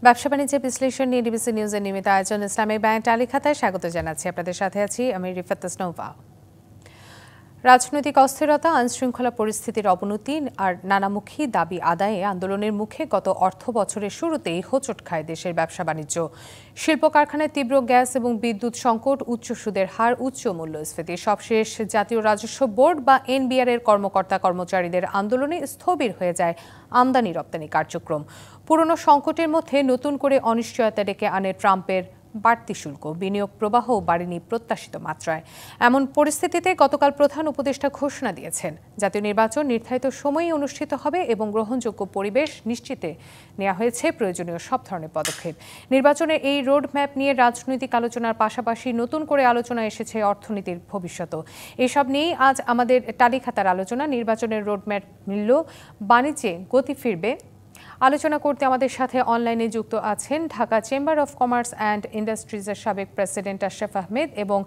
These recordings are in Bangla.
ব্যবসা বাণিজ্যের বিশ্লেষণ নিয়ে ডিবিসি নিউজের নিয়মিত আয়োজন ইসলামিক ব্যাংক টালিখাতায় স্বাগত জানাচ্ছি। আপনাদের সাথে আছি আমি রিফাত নৌফা। রাজনৈতিক অস্থিরতা, আইনশৃঙ্খলা পরিস্থিতির অবনতি আর নানামুখী দাবি আদায়ে আন্দোলনের মুখে গত অর্থ বছরের শুরুতেই হোঁচট খায় দেশের ব্যবসা বাণিজ্য। শিল্প কারখানায় তীব্র গ্যাস এবং বিদ্যুৎ সংকট, উচ্চ সুদের হার, উচ্চ মূল্যস্ফীতি, সবশেষ জাতীয় রাজস্ব বোর্ড বা এনবিআর এর কর্মকর্তা কর্মচারীদের আন্দোলনে স্থবির হয়ে যায় আমদানি রপ্তানি কার্যক্রম। পুরনো সংকটের মধ্যে নতুন করে অনিশ্চয়তা ডেকে আনে ট্রাম্পের বাড়তি শুল্ক, বিনিয়োগ প্রবাহ বাড়েনি প্রত্যাশিত মাত্রায়। এমন পরিস্থিতিতে গতকাল প্রধান উপদেষ্টা ঘোষণা দিয়েছেন, জাতীয় নির্বাচন নির্ধারিত সময়েই অনুষ্ঠিত হবে এবং গ্রহণযোগ্য পরিবেশ নিশ্চিতে নেওয়া হয়েছে প্রয়োজনীয় সব ধরনের পদক্ষেপ। নির্বাচনের এই রোড ম্যাপ নিয়ে রাজনৈতিক আলোচনার পাশাপাশি নতুন করে আলোচনা এসেছে অর্থনীতির ভবিষ্যৎ। এসব নিয়েই আজ আমাদের টালিখাতার আলোচনা। নির্বাচনের রোড ম্যাপ মিলল, বাণিজ্যে গতি ফিরবে। আলোচনা করতে আমাদের সাথে অনলাইনে যুক্ত আছেন Dhaka chamber of commerce and ইন্ডাস্ট্রিজের সাবেক প্রেসিডেন্ট আশরাফ আহমেদ এবং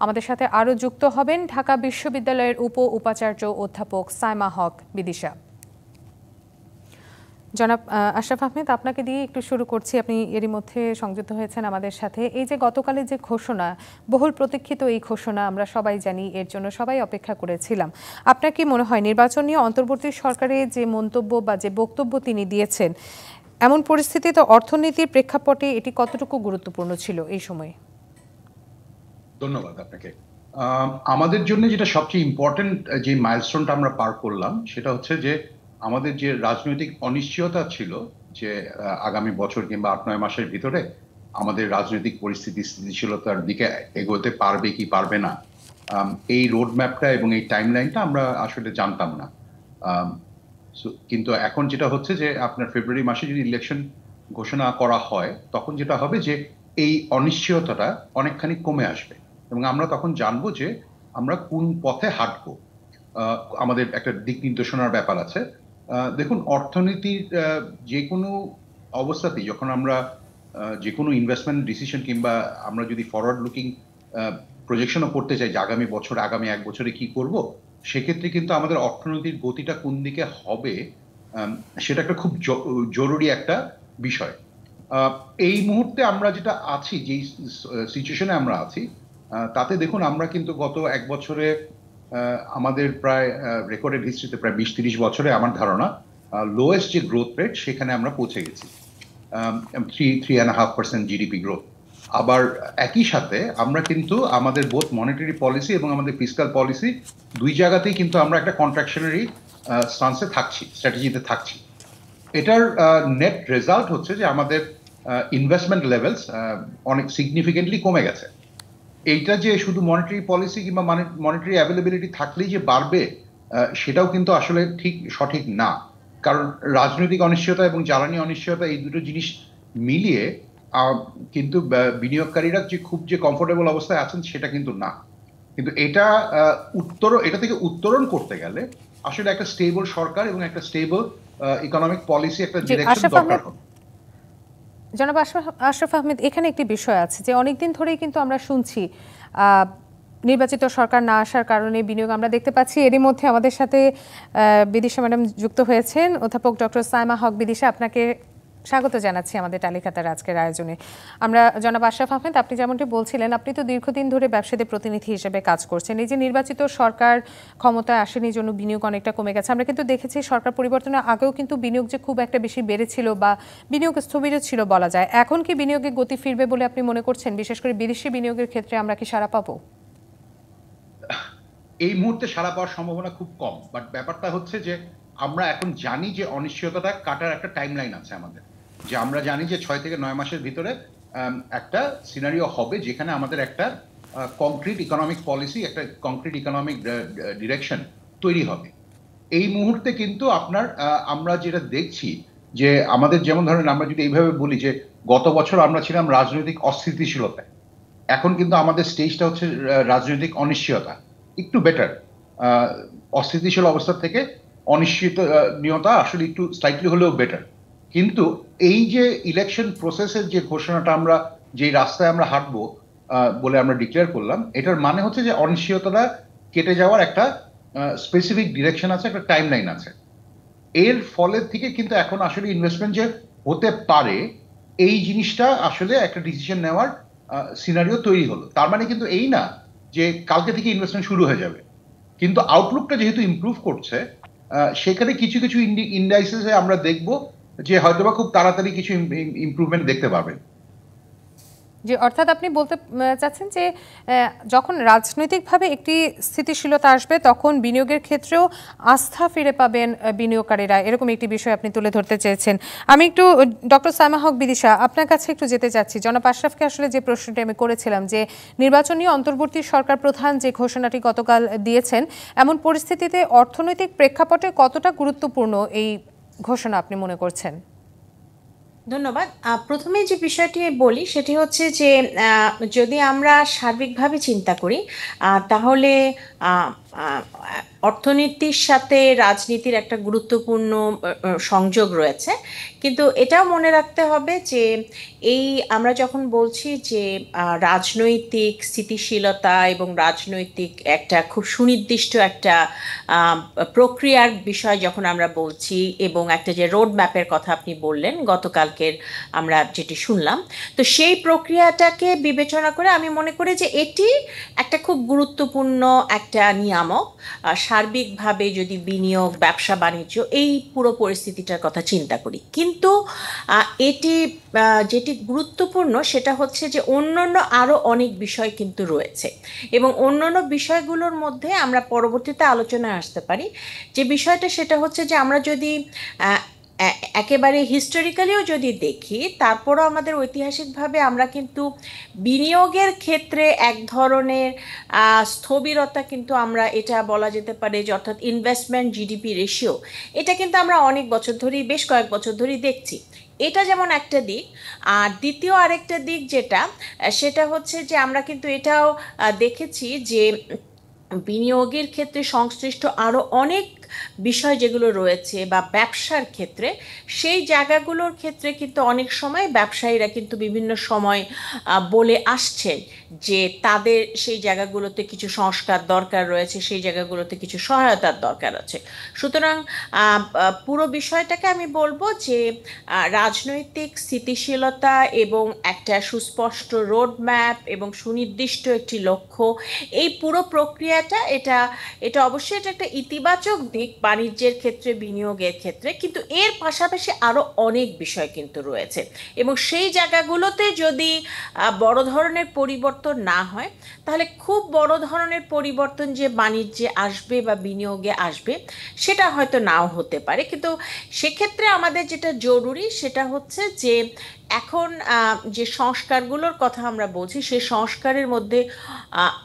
আমাদের সাথে আরও যুক্ত হবেন ঢাকা বিশ্ববিদ্যালয়ের উপাচার্য অধ্যাপক সাইমা হক বিদিশা। জনাব আশরাফ আহমেদ, আপনাকে দিয়ে একটু শুরু করছি। আপনি এরই মধ্যে সংযুক্ত হয়েছেন আমাদের সাথে। এই যে গতকালের যে ঘোষণা, বহুল প্রতীক্ষিত এই ঘোষণা, আমরা সবাই জানি, এর জন্য সবাই অপেক্ষা করেছিলাম। আপনার কি মনে হয় নির্বাচন নিয়ে অন্তর্বর্তী সরকারের যে মন্তব্য বা যে বক্তব্য তিনি দিয়েছেন, এমন পরিস্থিতিতে অর্থনীতির প্রেক্ষাপটে এটি কতটুকু গুরুত্বপূর্ণ ছিল এই সময়ে? ধন্যবাদ আপনাকে। আমাদের জন্য যেটা সবচেয়ে ইম্পর্টেন্ট যে মাইলস্টোনটা আমরা পার করলাম সেটা হচ্ছে যে আমাদের যে রাজনৈতিক অনিশ্চয়তা ছিল যে আগামী বছর কিংবা ৮-৯ মাসের ভিতরে আমাদের রাজনৈতিক পরিস্থিতি স্থিতিশীলতার দিকে এগোতে পারবে কি পারবে না, এই রোড ম্যাপটা এবং এই টাইমলাইনটা আমরা আসলে জানতাম না। কিন্তু এখন যেটা হচ্ছে যে আপনার ফেব্রুয়ারি মাসে যদি ইলেকশন ঘোষণা করা হয় তখন যেটা হবে যে এই অনিশ্চয়তাটা অনেকখানি কমে আসবে এবং আমরা তখন জানবো যে আমরা কোন পথে হাঁটবো। আমাদের একটা দিক নির্দেশনার ব্যাপার আছে। দেখুন, অর্থনীতির যে কোনো অবস্থাতেই যখন আমরা যে কোনো ইনভেস্টমেন্ট ডিসিশন কিংবা আমরা যদি ফরওয়ার্ড লুকিং প্রজেকশনও করতে চাই যে আগামী বছর আগামী 1 বছরে কি করব, সেক্ষেত্রে কিন্তু আমাদের অর্থনৈতিক গতিটা কোন দিকে হবে সেটা একটা খুব জরুরি একটা বিষয়। এই মুহূর্তে আমরা যেটা আছি, যেই সিচুয়েশনে আমরা আছি, তাতে দেখুন আমরা কিন্তু গত 1 বছরে আমাদের প্রায় রেকর্ডেড হিস্ট্রিতে প্রায় 20-30 বছরে আমার ধারণা লোয়েস্ট যে গ্রোথ রেট সেখানে আমরা পৌঁছে গেছি, 3.5% জিডিপি গ্রোথ। আবার একই সাথে আমরা কিন্তু আমাদের বোথ মনিটারি পলিসি এবং আমাদের ফিসকাল পলিসি দুই জায়গাতেই কিন্তু আমরা একটা কন্ট্রাকশনারি স্টান্সে থাকছি, স্ট্র্যাটেজিতে থাকছি। এটার নেট রেজাল্ট হচ্ছে যে আমাদের ইনভেস্টমেন্ট লেভেলস অনেক সিগনিফিকেন্টলি কমে গেছে। এইটা যে শুধু মনিটারি পলিসি কিংবা মনিটারি অ্যাভেলেবিলিটি থাকলেই যে বাড়বে সেটাও কিন্তু আসলে ঠিক সঠিক না, কারণ রাজনৈতিক অনিশ্চয়তা এবং জ্বালানি অনিশ্চয়তা এই দুটো জিনিস মিলিয়ে কিন্তু বিনিয়োগকারীরা যে খুব যে কমফোর্টেবল অবস্থায় আছেন সেটা কিন্তু না। কিন্তু এটা থেকে উত্তরণ করতে গেলে আসলে একটা স্টেবল সরকার এবং একটা স্টেবল ইকোনমিক পলিসি, একটা ডিরেকশন দরকার হবে। জনাব আশরাফ আহমেদ, এখানে একটি বিষয় আছে যে অনেকদিন ধরেই কিন্তু আমরা শুনছি নির্বাচিত সরকার না আসার কারণে বিনিয়োগ আমরা দেখতে পাচ্ছি। এরই মধ্যে আমাদের সাথে বিদিশা ম্যাডাম যুক্ত হয়েছেন, অধ্যাপক ডক্টর সাইমা হক বিদিশা। আপনাকে স্বাগত জানাচ্ছি আমাদের টালিখাতার আজকের আয়োজনে। আমরা জনাব আশরাফ আহমেদ, আপনি যেমনটি বলছিলেন, আপনি তো দীর্ঘদিন ধরে ব্যবসায়ীদের প্রতিনিধি হিসেবে কাজ করছেন। এই যে নির্বাচিত সরকার ক্ষমতায় আসেনি জন্য বিনিয়োগ অনেকটা কমে গেছে। আমরা কিন্তু দেখেছি সরকার পরিবর্তনের আগেও কিন্তু বিনিয়োগ যে খুব একটা বেশি বেড়েছিল বা বিনিয়োগ স্থবির ছিল বলা যায়। এখন কি বিনিয়োগে গতি ফিরবে বলে আপনি মনে করছেন? বিশেষ করে বিদেশি বিনিয়োগের ক্ষেত্রে আমরা কি সাড়া পাবো? এই মুহূর্তে সাড়া পাওয়ার সম্ভাবনা খুব কম, বাট ব্যাপারটা হচ্ছে যে আমরা এখন জানি যে অনিশ্চয়তাটা কাটার একটা টাইমলাইন আছে আমাদের, যে আমরা জানি যে 6 থেকে 9 মাসের ভিতরে একটা সিনারিও হবে যেখানে আমাদের একটা কংক্রিট ইকোনমিক পলিসি, একটা কংক্রিট ইকোনমিক ডিরেকশন তৈরি হবে। এই মুহূর্তে কিন্তু আমরা যেটা দেখছি যে আমাদের, যেমন ধরেন আমরা যদি এইভাবে বলি যে গত বছর আমরা ছিলাম রাজনৈতিক অস্থিতিশীলতায়, এখন কিন্তু আমাদের স্টেজটা হচ্ছে রাজনৈতিক অনিশ্চয়তা, একটু বেটার। অস্থিতিশীল অবস্থা থেকে অনিশ্চয়তা আসলে একটু স্লাইটলি হলেও বেটার। কিন্তু এই যে ইলেকশন প্রসেসের যে ঘোষণাটা, আমরা যে রাস্তায় আমরা হাঁটবো বলে আমরা ডিক্লেয়ার করলাম, এটার মানে হচ্ছে যে অনিশ্চয়তাটা কেটে যাওয়ার একটা স্পেসিফিক ডিরেকশন আছে, একটা টাইমলাইন আছে। এর ফলের থেকে কিন্তু এখন আসলে ইনভেস্টমেন্ট যে হতে পারে এই জিনিসটা আসলে একটা ডিসিশন নেওয়ার সিনারিও তৈরি হলো। তার মানে কিন্তু এই না যে কালকে থেকে ইনভেস্টমেন্ট শুরু হয়ে যাবে, কিন্তু আউটলুকটা যেহেতু ইমপ্রুভ করছে, সেখানে কিছু কিছু ইন্ডাইসেসে আমরা দেখব যে হয়তোবা খুব তাড়াতাড়ি কিছু ইমপ্রুভমেন্ট দেখতে পাবেন। যে অর্থাৎ আপনি বলতে চাচ্ছেন যে যখন রাজনৈতিকভাবে একটি স্থিতিশীলতা আসবে তখন বিনিয়োগের ক্ষেত্রেও আস্থা ফিরে পাবেন বিনিয়োগকারীরা, এরকম একটি বিষয় আপনি তুলে ধরতে চেয়েছেন। আমি একটু ডক্টর সাইমা হক বিদিশা আপনার কাছে একটু যেতে চাচ্ছি। জনাব আশরাফকে আসলে যে প্রশ্নটি আমি করেছিলাম যে নির্বাচনী অন্তর্বর্তী সরকার প্রধান যে ঘোষণাটি গতকাল দিয়েছেন, এমন পরিস্থিতিতে অর্থনৈতিক প্রেক্ষাপটে কতটা গুরুত্বপূর্ণ এই ঘোষণা আপনি মনে করছেন? ধন্যবাদ। প্রথমে যে বিষয়টি বলি সেটি হচ্ছে যে যদি আমরা সার্বিকভাবে চিন্তা করি তাহলে অর্থনীতির সাথে রাজনীতির একটা গুরুত্বপূর্ণ সংযোগ রয়েছে, কিন্তু এটাও মনে রাখতে হবে যে এই আমরা যখন বলছি যে রাজনৈতিক স্থিতিশীলতা এবং রাজনৈতিক একটা খুব সুনির্দিষ্ট একটা প্রক্রিয়ার বিষয় যখন আমরা বলছি, এবং একটা যে রোড ম্যাপের কথা আপনি বললেন গতকালকের আমরা যেটি শুনলাম, তো সেই প্রক্রিয়াটাকে বিবেচনা করে আমি মনে করি যে এটি একটা খুব গুরুত্বপূর্ণ একটা নিয়ামক সার্বিকভাবে যদি বিনিয়োগ, ব্যবসা বাণিজ্য এই পুরো পরিস্থিতিটার কথা চিন্তা করি। কিন্তু এটি যেটি গুরুত্বপূর্ণ সেটা হচ্ছে যে অন্যান্য আরও অনেক বিষয় কিন্তু রয়েছে, এবং অন্যান্য বিষয়গুলোর মধ্যে আমরা পরবর্তীতে আলোচনায় আসতে পারি। যে বিষয়টা সেটা হচ্ছে যে আমরা যদি একেবারে হিস্টোরিক্যালিও যদি দেখি, তারপরও আমাদের ঐতিহাসিকভাবে আমরা কিন্তু বিনিয়োগের ক্ষেত্রে এক ধরনের স্থবিরতা কিন্তু আমরা এটা বলা যেতে পারে যে অর্থাৎ ইনভেস্টমেন্ট জিডিপি রেশিও, এটা কিন্তু আমরা অনেক বছর ধরেই, বেশ কয়েক বছর ধরেই দেখছি। এটা যেমন একটা দিক। আর দ্বিতীয় আরেকটা দিক যেটা, সেটা হচ্ছে যে আমরা কিন্তু এটাও দেখেছি যে বিনিয়োগের ক্ষেত্রে সংশ্লিষ্ট আরও অনেক বিষয় যেগুলো রয়েছে বা ব্যবসার ক্ষেত্রে, সেই জায়গাগুলোর ক্ষেত্রে কিন্তু অনেক সময় ব্যবসায়ীরা কিন্তু বিভিন্ন সময় বলে আসছেন যে তাদের সেই জায়গাগুলোতে কিছু সংস্কার দরকার রয়েছে, সেই জায়গাগুলোতে কিছু সহায়তার দরকার আছে। সুতরাং পুরো বিষয়টাকে আমি বলবো যে রাজনৈতিক স্থিতিশীলতা এবং একটা সুস্পষ্ট রোডম্যাপ এবং সুনির্দিষ্ট একটি লক্ষ্য, এই পুরো প্রক্রিয়াটা এটা অবশ্যই এটা একটা ইতিবাচক দিক বাণিজ্যের ক্ষেত্রে, বিনিয়োগের ক্ষেত্রে, কিন্তু এর পাশাপাশি আরও অনেক বিষয় কিন্তু রয়েছে, এবং সেই জায়গাগুলোতে যদি বড় ধরনের পরিবর্তন না হয়, তাহলে খুব বড় ধরনের পরিবর্তন যে বাণিজ্যে আসবে বা বিনিয়োগে আসবে সেটা হয়তো নাও হতে পারে। কিন্তু সেক্ষেত্রে আমাদের যেটা জরুরি সেটা হচ্ছে যে এখন যে সংস্কারগুলোর কথা আমরা বলছি, সেই সংস্কারের মধ্যে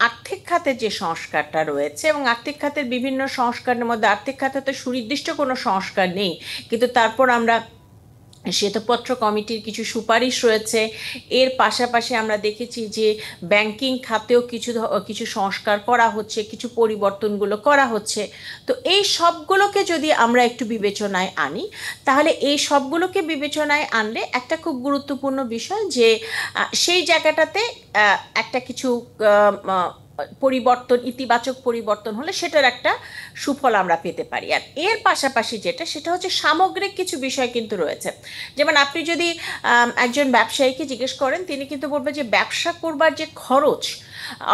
আর্থিক খাতের যে সংস্কারটা রয়েছে, এবং আর্থিক খাতের বিভিন্ন সংস্কারের মধ্যে আর্থিক খাতে তো সুনির্দিষ্ট কোনো সংস্কার নেই, কিন্তু তারপর আমরা শ্বেতপত্র কমিটির কিছু সুপারিশ রয়েছে। এর পাশাপাশি আমরা দেখেছি যে ব্যাংকিং খাতেও কিছু সংস্কার করা হচ্ছে, কিছু পরিবর্তনগুলো করা হচ্ছে। তো এই সবগুলোকে যদি আমরা একটু বিবেচনায় আনি, তাহলে এই সবগুলোকে বিবেচনায় আনলে একটা খুব গুরুত্বপূর্ণ বিষয় যে সেই জায়গাটাতে একটা কিছু পরিবর্তন, ইতিবাচক পরিবর্তন হলে সেটার একটা সুফল আমরা পেতে পারি। আর এর পাশাপাশি সেটা হচ্ছে সামগ্রিক কিছু বিষয় কিন্তু রয়েছে। যেমন আপনি যদি একজন ব্যবসায়ীকে জিজ্ঞেস করেন, তিনি কিন্তু বলবে যে ব্যবসা করবার যে খরচ,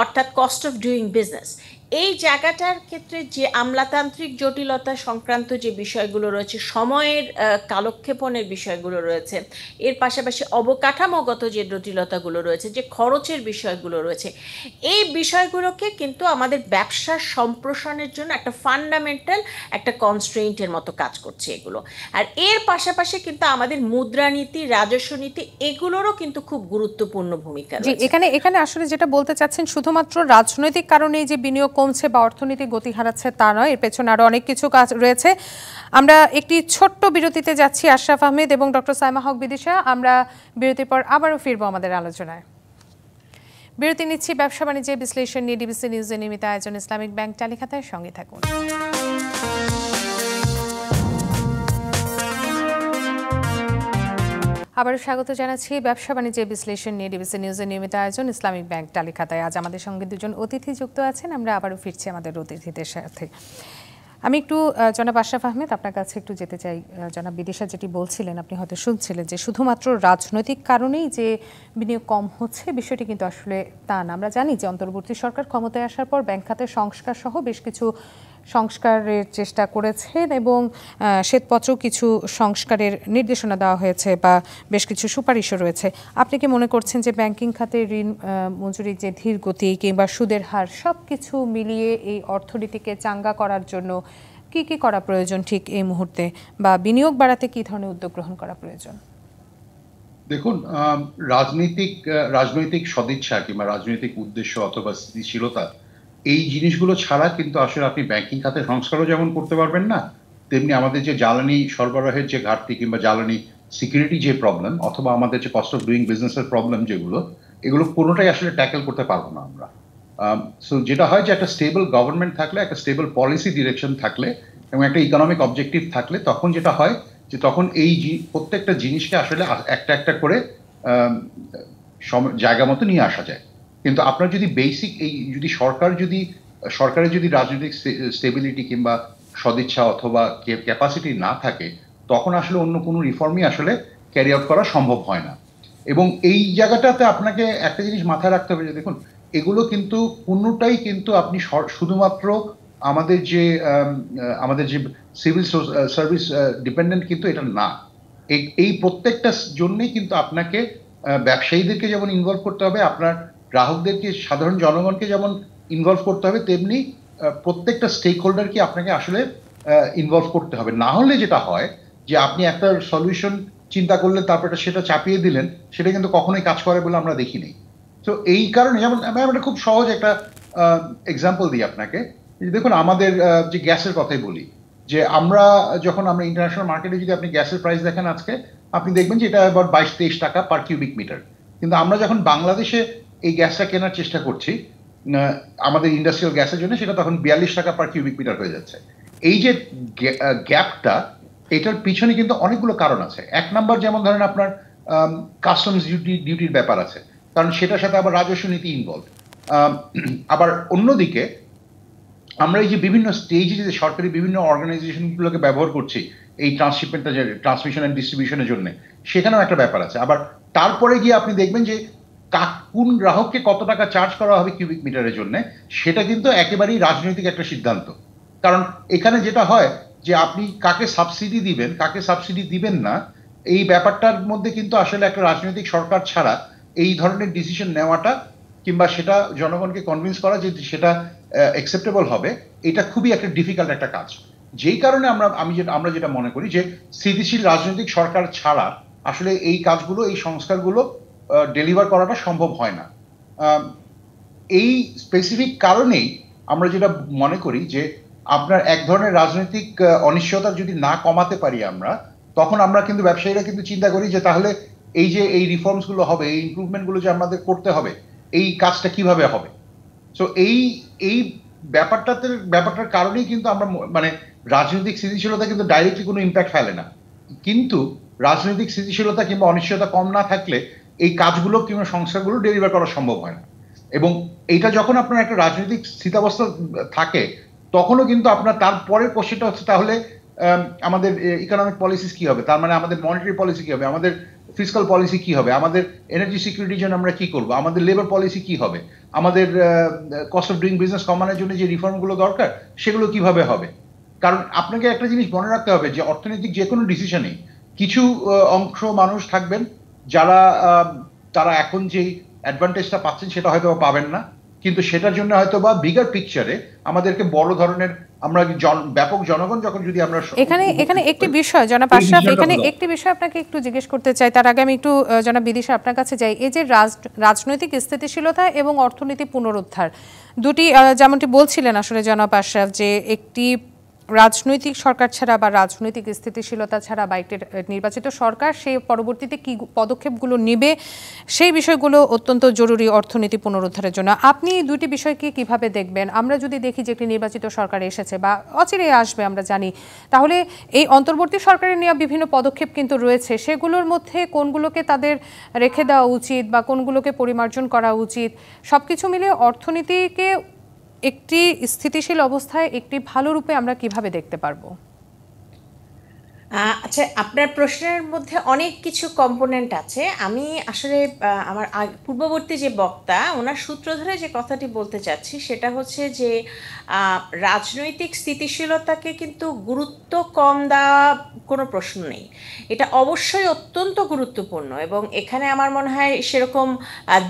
অর্থাৎ কস্ট অফ ডুইং বিজনেস, এই জায়গাটার ক্ষেত্রে যে আমলাতান্ত্রিক জটিলতা সংক্রান্ত যে বিষয়গুলো রয়েছে, সময়ের কালক্ষেপণের বিষয়গুলো রয়েছে, এর পাশাপাশি অবকাঠামোগত যে জটিলতাগুলো রয়েছে, যে খরচের বিষয়গুলো রয়েছে, এই বিষয়গুলোকে কিন্তু আমাদের ব্যবসার সম্প্রসারণের জন্য একটা ফান্ডামেন্টাল একটা কনস্ট্রেইন্টের মতো কাজ করছে এগুলো। আর এর পাশাপাশি কিন্তু আমাদের মুদ্রানীতি, রাজস্ব নীতি, এগুলোরও কিন্তু খুব গুরুত্বপূর্ণ ভূমিকা রয়েছে। এখানে আসলে যেটা বলতে চাচ্ছেন, শুধুমাত্র রাজনৈতিক কারণেই যে বিনিয়োগ কমছে বা অর্থনীতি গতি হারাচ্ছে তা নয়, এর পেছনে আরো অনেক কিছু কাজ রয়েছে। আমরা একটি ছোট্ট বিরতিতে যাচ্ছি। আশরাফ আহমেদ এবং ডক্টর সাইমা হক বিদিশা, আমরা বিরতির পর আবারও ফিরবো আমাদের আলোচনায়। বিরতি নিচ্ছি। ব্যবসা বাণিজ্যের বিশ্লেষণ নিয়ে ডিবিসি নিউজের নিয়মিত আয়োজন ইসলামিক ব্যাংক টালিখাতায়, সঙ্গে থাকুন। আবারও স্বাগত জানাচ্ছি ব্যবসা বাণিজ্যের বিশ্লেষণ নিয়ে ডিবিসি নিউজের নিয়মিত আয়োজন ইসলামিক ব্যাংক টালিখাতায়। আজ আমাদের সঙ্গে দুজন অতিথি যুক্ত আছেন। আমরা আবারও ফিরছি আমাদের অতিথিদের সাথে। আমি একটু জনাব আশরাফ আহমেদ আপনার কাছে একটু যেতে চাই। জনাব বিদিশা যেটি বলছিলেন, আপনি হয়তো শুনছিলেন যে শুধুমাত্র রাজনৈতিক কারণেই যে বিনিয়োগ কম হচ্ছে, বিষয়টি কিন্তু আসলে তা না। আমরা জানি যে অন্তর্বর্তী সরকার ক্ষমতায় আসার পর ব্যাংক খাতের সংস্কার সহ বেশ কিছু সংস্কারের চেষ্টা করেছেন এবং শ্বেতপত্রেও কিছু সংস্কারের নির্দেশনা দেওয়া হয়েছে বা বেশ কিছু সুপারিশও রয়েছে। আপনি কি মনে করছেন যে ব্যাংকিং খাতে ঋণ মঞ্জুরির যে ধীর গতি কিংবা সুদের হার সব কিছু মিলিয়ে এই অর্থনীতিকে চাঙ্গা করার জন্য কি কি করা প্রয়োজন ঠিক এই মুহূর্তে, বা বিনিয়োগ বাড়াতে কি ধরনের উদ্যোগ গ্রহণ করা প্রয়োজন? দেখুন, রাজনৈতিক সদিচ্ছা কিংবা রাজনৈতিক উদ্দেশ্য অথবা স্থিতিশীলতা, এই জিনিসগুলো ছাড়া কিন্তু আসলে আপনি ব্যাংকিং খাতে সংস্কারও যেমন করতে পারবেন না, তেমনি আমাদের যে জ্বালানি সরবরাহের যে ঘাটতি কিংবা জ্বালানি সিকিউরিটি যে প্রবলেম, অথবা আমাদের যে কস্ট অফ ডুইং বিজনেসের প্রবলেম এগুলো কোনোটাই আসলে ট্যাকেল করতে পারবো না আমরা। সো যেটা হয় যে একটা স্টেবল গভর্নমেন্ট থাকলে, একটা স্টেবল পলিসি ডিরেকশন থাকলে এবং একটা ইকোনমিক অবজেক্টিভ থাকলে, তখন যেটা হয় যে তখন এই প্রত্যেকটা জিনিসকে আসলে একটা একটা করে জায়গা মতো নিয়ে আসা যায়। কিন্তু আপনার যদি বেসিক যদি সরকারের যদি রাজনৈতিক স্টেবিলিটি কিংবা সদিচ্ছা অথবা ক্যাপাসিটি না থাকে, তখন আসলে অন্য কোনো রিফর্মই আসলে ক্যারি আউট করা সম্ভব হয় না। এবং এই জায়গাটাতে আপনাকে একটা জিনিস মাথায় রাখতে হবে যে দেখুন, এগুলো কিন্তু কোনোটাই কিন্তু আপনি শুধুমাত্র আমাদের যে সিভিল সার্ভিস ডিপেন্ডেন্ট কিন্তু এটা না। এই প্রত্যেকটা জন্যই কিন্তু আপনাকে ব্যবসায়ীদেরকে যেমন ইনভলভ করতে হবে, আপনার গ্রাহকদেরকে, সাধারণ জনগণকে যেমন ইনভলভ করতে হবে, তেমনি প্রত্যেকটা স্টেক হোল্ডারকে আপনাকে আসলে ইনভলভ করতে হবে। না হলে যেটা হয় যে আপনি একটা সলিউশন চিন্তা করলে তারপরে সেটা চাপিয়ে দিলেন, সেটা কিন্তু কখনোই কাজ করে বলে আমরা দেখিনি। তো এই কারণে যেমন আমি একটা খুব সহজ একটা এক্সাম্পল দিই আপনাকে। দেখুন, আমাদের যে গ্যাসের কথাই বলি, যে আমরা ইন্টারন্যাশনাল মার্কেটে যদি আপনি গ্যাসের প্রাইস দেখেন আজকে, আপনি দেখবেন যে এটা আবার 22-23 টাকা পার কিউবিক মিটার। কিন্তু আমরা যখন বাংলাদেশে এই গ্যাসটা কেনার চেষ্টা করছি আমাদের ইন্ডাস্ট্রিয়াল গ্যাসের জন্য, সেটা তখন 42 টাকা পার কিউবিক মিটার হয়ে যাচ্ছে। এই যে গ্যাপটা, এটার পিছনে কিন্তু অনেকগুলো কারণ আছে। এক নাম্বার, যেমন ধরেন আপনার কাস্টমস ডিউটির ব্যাপার আছে, কারণ সেটার সাথে আবার রাজস্ব নীতি ইনভলভ। আবার অন্যদিকে আমরা এই যে বিভিন্ন স্টেজে যে সরকারি বিভিন্ন অর্গানাইজেশনগুলোকে ব্যবহার করছি এই ট্রান্সমিশন অ্যান্ড ডিস্ট্রিবিউশনের জন্য, সেখানেও একটা ব্যাপার আছে। আবার তারপরে গিয়ে আপনি দেখবেন যে কোন গ্রাহককে কত টাকা চার্জ করা হবে কিউবিক মিটারের জন্য, সেটা কিন্তু একেবারেই রাজনৈতিক একটা সিদ্ধান্ত। কারণ এখানে যেটা হয় যে আপনি কাকে সাবসিডি দিবেন, কাকে সাবসিডি দিবেন না, এই ব্যাপারটার মধ্যে কিন্তু আসলে একটা রাজনৈতিক সরকার ছাড়া এই ধরনের ডিসিশন নেওয়াটা কিংবা সেটা জনগণকে কনভিন্স করা যে সেটা অ্যাকসেপ্টেবল হবে, এটা খুবই একটা ডিফিকাল্ট একটা কাজ। যেই কারণে আমরা যেটা মনে করি যে স্থিতিশীল রাজনৈতিক সরকার ছাড়া আসলে এই কাজগুলো, এই সংস্কারগুলো ডেলিভার করাটা সম্ভব হয় না। এই স্পেসিফিক কারণেই আমরা যেটা মনে করি যে আপনার এক ধরনের রাজনৈতিক অনিশ্চয়তা যদি না কমাতে পারি আমরা, তখন আমরা কিন্তু ব্যবসায়ীরা কিন্তু চিন্তা করি যে তাহলে এই যে এই রিফর্মস গুলো হবে, এই ইমপ্রুভমেন্ট গুলো যে আমাদের করতে হবে, এই কাজটা কিভাবে হবে। সো এই ব্যাপারটার কারণেই কিন্তু আমরা মানে রাজনৈতিক স্থিতিশীলতা কিন্তু ডাইরেক্টলি কোনো ইম্প্যাক্ট ফেলে না, কিন্তু রাজনৈতিক স্থিতিশীলতা কিংবা অনিশ্চয়তা কম না থাকলে এই কাজগুলো কিংবা সংস্কারগুলো ডেলিভার করা সম্ভব হয় না। এবং এইটা যখন আপনার একটা রাজনৈতিক স্থিতাবস্থা থাকে, তখনও কিন্তু আপনার তারপরের কোশ্চেনটা হচ্ছে তাহলে আমাদের ইকোনমিক পলিসিস কি হবে, তার মানে আমাদের মনিটারি পলিসি কি হবে, আমাদের ফিসকাল পলিসি কি হবে, আমাদের এনার্জি সিকিউরিটির জন্য আমরা কি করব, আমাদের লেবার পলিসি কি হবে, আমাদের কস্ট অফ ডুইং বিজনেস কমানোর জন্য যে রিফর্মগুলো দরকার সেগুলো কিভাবে হবে। কারণ আপনাকে একটা জিনিস মনে রাখতে হবে যে অর্থনৈতিক যে কোনো ডিসিশনে কিছু অংশ মানুষ থাকবেন যারা তারা এখন যেই অ্যাডভান্টেজটা পাচ্ছেন সেটা হয়তো পাবেন না, কিন্তু সেটার জন্য হয়তো বা বিগার পিকচারে আমাদেরকে বড় ধরনের আমরা ব্যাপক জনগণ যখন যদি আমরা এখানে একটি বিষয় জনাব আশরাফ, এখানে একটি বিষয় আপনাকে একটু জিজ্ঞেস করতে চাই, তার আগে আমি একটু জনাব বিদিশা আপনার কাছে যাই। এই যে রাজনৈতিক স্থিতিশীলতা এবং অর্থনীতি পুনরুদ্ধার দুটি, যেমনটি বলছিলেন আসলে জনাব আশরাফ, যে একটি রাজনৈতিক সরকার ছাড়া বা রাজনৈতিক স্থিতিশীলতা ছাড়া বা একটি নির্বাচিত সরকার সে পরবর্তীতে কি পদক্ষেপগুলো নেবে সেই বিষয়গুলো অত্যন্ত জরুরি অর্থনীতি পুনরুদ্ধারের জন্য। আপনি দুটি বিষয়কে কিভাবে দেখবেন? আমরা যদি দেখি যে একটি নির্বাচিত সরকার এসেছে বা অচিরেই আসবে আমরা জানি, তাহলে এই অন্তর্বর্তী সরকারের নেওয়া বিভিন্ন পদক্ষেপ কিন্তু রয়েছে, সেগুলোর মধ্যে কোনগুলোকে তাদের রেখে দেওয়া উচিত বা কোনগুলোকে পরিমার্জন করা উচিত, সবকিছু মিলে অর্থনীতিকে একটি স্থিতিশীল অবস্থায় একটি ভালো রূপে আমরা কিভাবে দেখতে পারবো? আচ্ছা, আপনার প্রশ্নের মধ্যে অনেক কিছু কম্পোনেন্ট আছে। আমি আসলে আমার পূর্ববর্তী যে বক্তা ওনার সূত্র ধরে যে কথাটি বলতে চাচ্ছি সেটা হচ্ছে যে রাজনৈতিক স্থিতিশীলতাকে কিন্তু গুরুত্ব কম দেওয়া কোনো প্রশ্ন নেই। এটা অবশ্যই অত্যন্ত গুরুত্বপূর্ণ এবং এখানে আমার মনে হয় সেরকম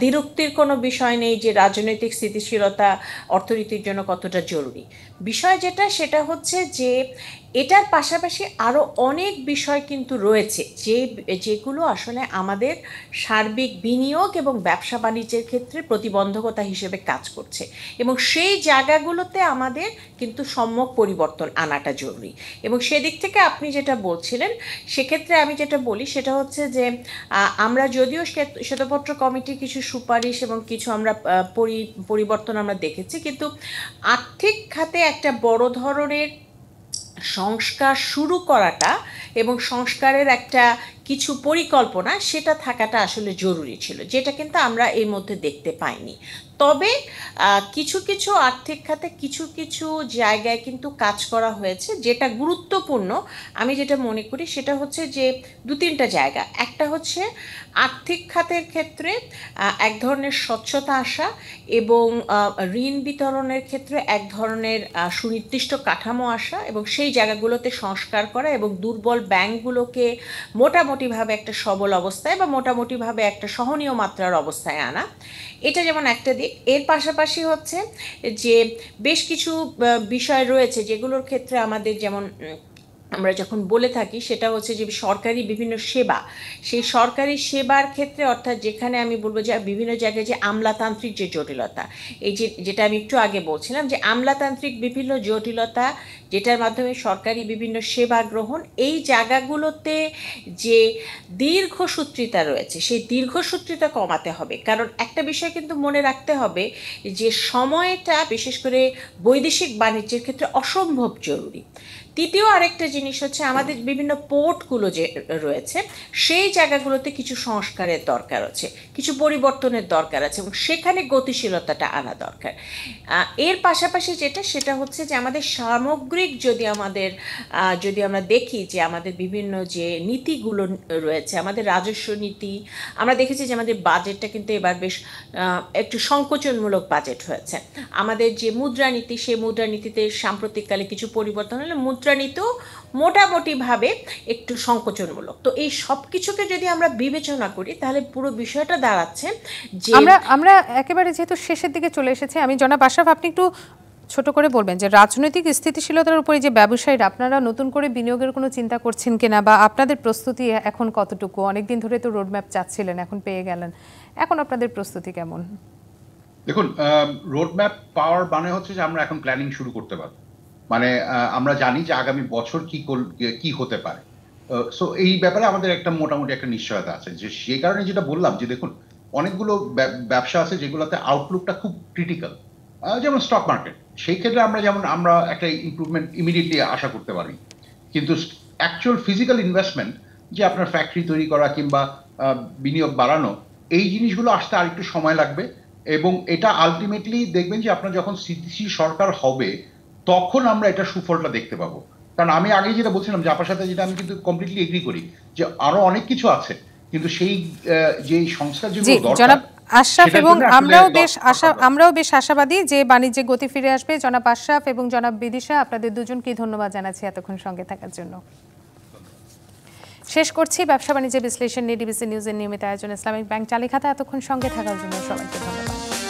দ্বিরুক্তির কোনো বিষয় নেই যে রাজনৈতিক স্থিতিশীলতা অর্থনীতির জন্য কতটা জরুরি। বিষয় যেটা সেটা হচ্ছে যে এটার পাশাপাশি আরও অনেক বিষয় কিন্তু রয়েছে যেগুলো আসলে আমাদের সার্বিক বিনিয়োগ এবং ব্যবসা বাণিজ্যের ক্ষেত্রে প্রতিবন্ধকতা হিসেবে কাজ করছে এবং সেই জায়গাগুলোতে আমাদের কিন্তু সম্যক পরিবর্তন আনাটা জরুরি। এবং সেদিক থেকে আপনি যেটা বলছিলেন সেক্ষেত্রে আমি যেটা বলি সেটা হচ্ছে যে আমরা যদিও শ্বেতপত্র কমিটির কিছু সুপারিশ এবং কিছু আমরা পরিবর্তন আমরা দেখেছি, কিন্তু আর্থিক খাতে একটা বড় ধরনের সংস্কার শুরু করাটা এবং সংস্কারের একটা কিছু পরিকল্পনা সেটা থাকাটা আসলে জরুরি ছিল, যেটা কিন্তু আমরা এর মধ্যে দেখতে পাইনি। তবে কিছু কিছু আর্থিক খাতে কিছু কিছু জায়গায় কিন্তু কাজ করা হয়েছে যেটা গুরুত্বপূর্ণ। আমি যেটা মনে করি সেটা হচ্ছে যে দু তিনটা জায়গা। একটা হচ্ছে আর্থিক খাতের ক্ষেত্রে এক ধরনের স্বচ্ছতা আসা এবং ঋণ বিতরণের ক্ষেত্রে এক ধরনের সুনির্দিষ্ট কাঠামো আসা এবং সেই জায়গাগুলোতে সংস্কার করা এবং দুর্বল ব্যাংকগুলোকে মোটামুটিভাবে একটা সবল অবস্থায় বা মোটামুটিভাবে একটা সহনীয় মাত্রার অবস্থায় আনা, এটা যেমন একটা দিক। এর পাশাপাশি হচ্ছে যে বেশ কিছু বিষয় রয়েছে যেগুলোর ক্ষেত্রে আমাদের যেমন আমরা যখন বলে থাকি সেটা হচ্ছে যে সরকারি বিভিন্ন সেবা, সেই সরকারি সেবার ক্ষেত্রে অর্থাৎ যেখানে আমি বলবো যে বিভিন্ন জায়গায় যে আমলাতান্ত্রিক যে জটিলতা, এই যেটা আমি একটু আগে বলছিলাম যে আমলাতান্ত্রিক বিভিন্ন জটিলতা যেটার মাধ্যমে সরকারি বিভিন্ন সেবা গ্রহণ, এই জায়গাগুলোতে যে দীর্ঘসূত্রিতা রয়েছে সেই দীর্ঘসূত্রিতা কমাতে হবে। কারণ একটা বিষয় কিন্তু মনে রাখতে হবে যে সময়টা বিশেষ করে বৈদেশিক বাণিজ্যের ক্ষেত্রে অসম্ভব জরুরি। তৃতীয় আরেকটা জিনিস হচ্ছে আমাদের বিভিন্ন পোর্টগুলো যে রয়েছে সেই জায়গাগুলোতে কিছু সংস্কারের দরকার আছে, কিছু পরিবর্তনের দরকার আছে এবং সেখানে গতিশীলতাটা আনা দরকার। এর পাশাপাশি যেটা সেটা হচ্ছে যে আমাদের সামগ্রিক যদি আমরা দেখি যে আমাদের বিভিন্ন যে নীতিগুলো রয়েছে, আমাদের রাজস্ব নীতি, আমরা দেখেছি যে আমাদের বাজেটটা কিন্তু এবার বেশ একটু সংকোচনমূলক বাজেট হয়েছে। আমাদের যে মুদ্রানীতি সেই মুদ্রানীতিতে সাম্প্রতিককালে কিছু পরিবর্তন হলে মুদ্রানীতিও মোটামুটিভাবে একটু সংকোচনমূলক। তো এই সব কিছুকে যদি আমরা বিবেচনা করি তাহলে পুরো বিষয়টা দাঁড়াচ্ছে যে আমরা একেবারে যেহেতু শেষের দিকে চলে এসেছি, আমি জনাব আশরাফ আপনি একটু ছোট করে বলবেন যে রাজনৈতিক স্থিতিশীলতার উপরে যে ব্যবসায়ীরা আপনারা নতুন করে বিনিয়োগের কোনো চিন্তা করছেন কিনা বা আপনাদের প্রস্তুতি এখন কতটুকু? অনেকদিন ধরে তো রোডম্যাপ চাচ্ছিলেন, এখন পেয়ে গেলেন, এখন আপনাদের প্রস্তুতি কেমন? দেখুন, রোডম্যাপ পাওয়ার মানে হচ্ছে যে আমরা এখন প্ল্যানিং শুরু করতে পারবো। মানে আমরা জানি যে আগামী বছর কি হতে পারে। সো এই ব্যাপারে আমাদের একটা মোটামুটি একটা নিশ্চয়তা আছে, যে সেই কারণে যেটা বললাম যে দেখুন অনেকগুলো ব্যবসা আছে যেগুলোতে আউটলুকটা খুব ক্রিটিক্যাল, যেমন স্টক মার্কেট। সেই ক্ষেত্রে আমরা একটা ইমপ্রুভমেন্ট ইমিডিয়েটলি আশা করতে পারি, কিন্তু অ্যাকচুয়াল ফিজিক্যাল ইনভেস্টমেন্ট, যে আপনার ফ্যাক্টরি তৈরি করা কিংবা বিনিয়োগ বাড়ানো, এই জিনিসগুলো আসতে আরেকটু সময় লাগবে। এবং এটা আলটিমেটলি দেখবেন যে আপনার যখন স্থিতিশীল সরকার হবে তখন আমরা এটা সুফলটা দেখতে পাবো। কারণ আমি আগে যেটা বলছিলাম যে আপনার সাথে, যেটা আমি কিন্তু কমপ্লিটলি এগ্রি করি যে আরো অনেক কিছু আছে, কিন্তু সেই যে সংস্কার যেগুলো দরকার। জনাব আশরাফ এবং আমরাও বেশ আশাবাদী যে বাণিজ্যে গতি ফিরে আসবে। জনাব আশরাফ এবং জনাব বিদিশা, আপনাদের দুজনকে ধন্যবাদ জানাচ্ছি এতক্ষণ সঙ্গে থাকার জন্য। শেষ করছি ব্যবসা বাণিজ্য বিশ্লেষণ নিয়ে ডিবিসি নিউজের নিয়মিত আয়োজন ইসলামিক ব্যাংক চালিখাতা। এতক্ষণ সঙ্গে থাকার জন্য সবাইকে ধন্যবাদ।